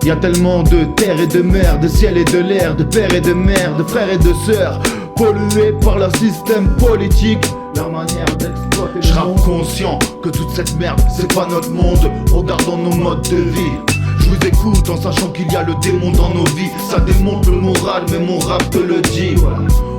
Y a tellement de terre et de mer, de ciel et de l'air, de père et de mère, de frères et de sœurs, pollués par leur système politique, leur manière d'exploiter. Je rappe conscient que toute cette merde, c'est pas notre monde. Regardons nos modes de vie. Je vous écoute en sachant qu'il y a le démon dans nos vies. Ça démonte le moral, mais mon rap te le dit.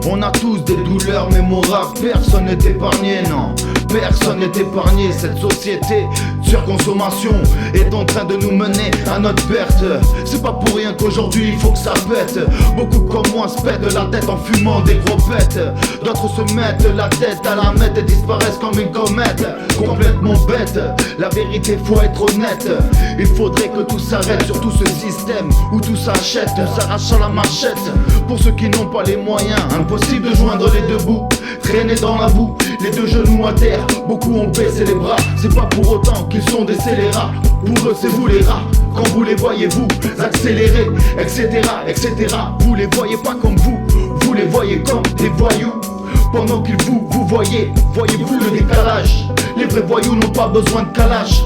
On a tous des douleurs, mais mon rap, personne n'est épargné, non. Personne n'est épargné. Cette société de surconsommation est en train de nous mener à notre perte. C'est pas pour rien qu'aujourd'hui il faut que ça pète. Beaucoup comme moi se pètent la tête en fumant des gros pètes. D'autres se mettent la tête à la mette et disparaissent comme une comète. Complètement bête, la vérité faut être honnête. Il faudrait que tout s'arrête, surtout ce système où tout s'achète, on s'arrache à la machette. Pour ceux qui n'ont pas les moyens, impossible de joindre les deux bouts. Traîner dans la boue, les deux genoux à terre, beaucoup ont baissé les bras. C'est pas pour autant qu'ils sont des scélérats. Pour eux c'est vous les rats, quand vous les voyez vous accélérez, etc, etc. Vous les voyez pas comme vous les voyez comme des voyous. Pendant qu'ils vous voyez-vous le décalage. Les vrais voyous n'ont pas besoin de calage.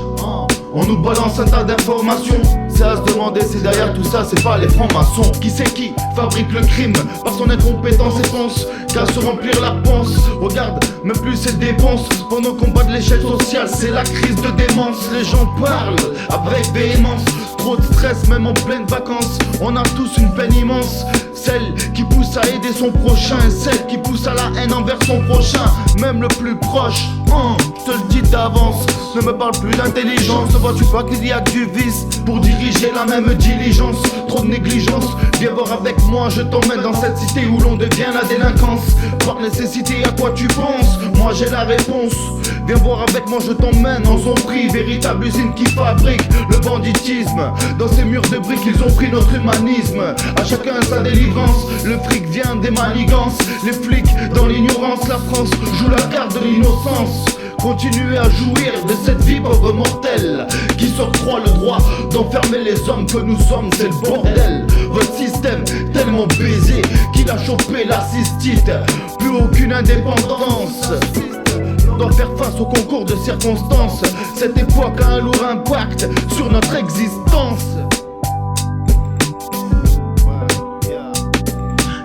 On nous balance un tas d'informations. C'est à se demander si derrière tout ça c'est pas les francs-maçons. Qui c'est qui fabrique le crime par son incompétence et pense qu'à se remplir la panse. Regarde, même plus ses dépenses. Pendant qu'on bat de l'échelle sociale, c'est la crise de démence. Les gens parlent avec véhémence. Trop de stress même en pleine vacances. On a tous une peine immense. Celle qui pousse à aider son prochain et celle qui pousse à la haine envers son prochain, même le plus proche. Je te le dis d'avance, ne me parle plus d'intelligence. Ne vois-tu pas qu'il y a que du vice pour diriger la même diligence? Trop de négligence, viens voir avec moi, je t'emmène dans cette cité où l'on devient la délinquance. Par nécessité, à quoi tu penses? Moi j'ai la réponse. Viens voir avec moi, je t'emmène en son prix. Véritable usine qui fabrique le banditisme. Dans ces murs de briques, ils ont pris notre humanisme. À chacun sa délivrance. Le fric vient des manigances. Les flics dans l'ignorance. La France joue la carte de l'innocence. Continuez à jouir de cette vie pauvre mortelle qui s'octroie le droit d'enfermer les hommes que nous sommes, c'est le bordel. Votre système tellement baisé qu'il a chopé la cystite. Plus aucune indépendance. On doit faire face au concours de circonstances. Cette époque a un lourd impact sur notre existence.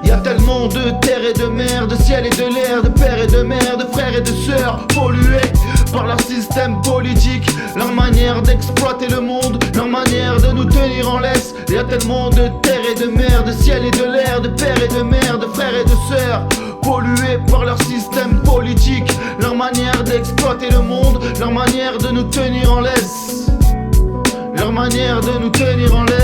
Y a tellement de terre et de mer, de ciel et de l'air, de père et de mère, de frères et de sœurs, pollués par leur système politique, leur manière d'exploiter le monde, leur manière de nous tenir en laisse. Y a tellement de terre et de mer, de ciel et de l'air, de père et de mère, de frères et de sœurs, pollués par leur système politique, leur manière d'exploiter le monde, leur manière de nous tenir en laisse, leur manière de nous tenir en laisse.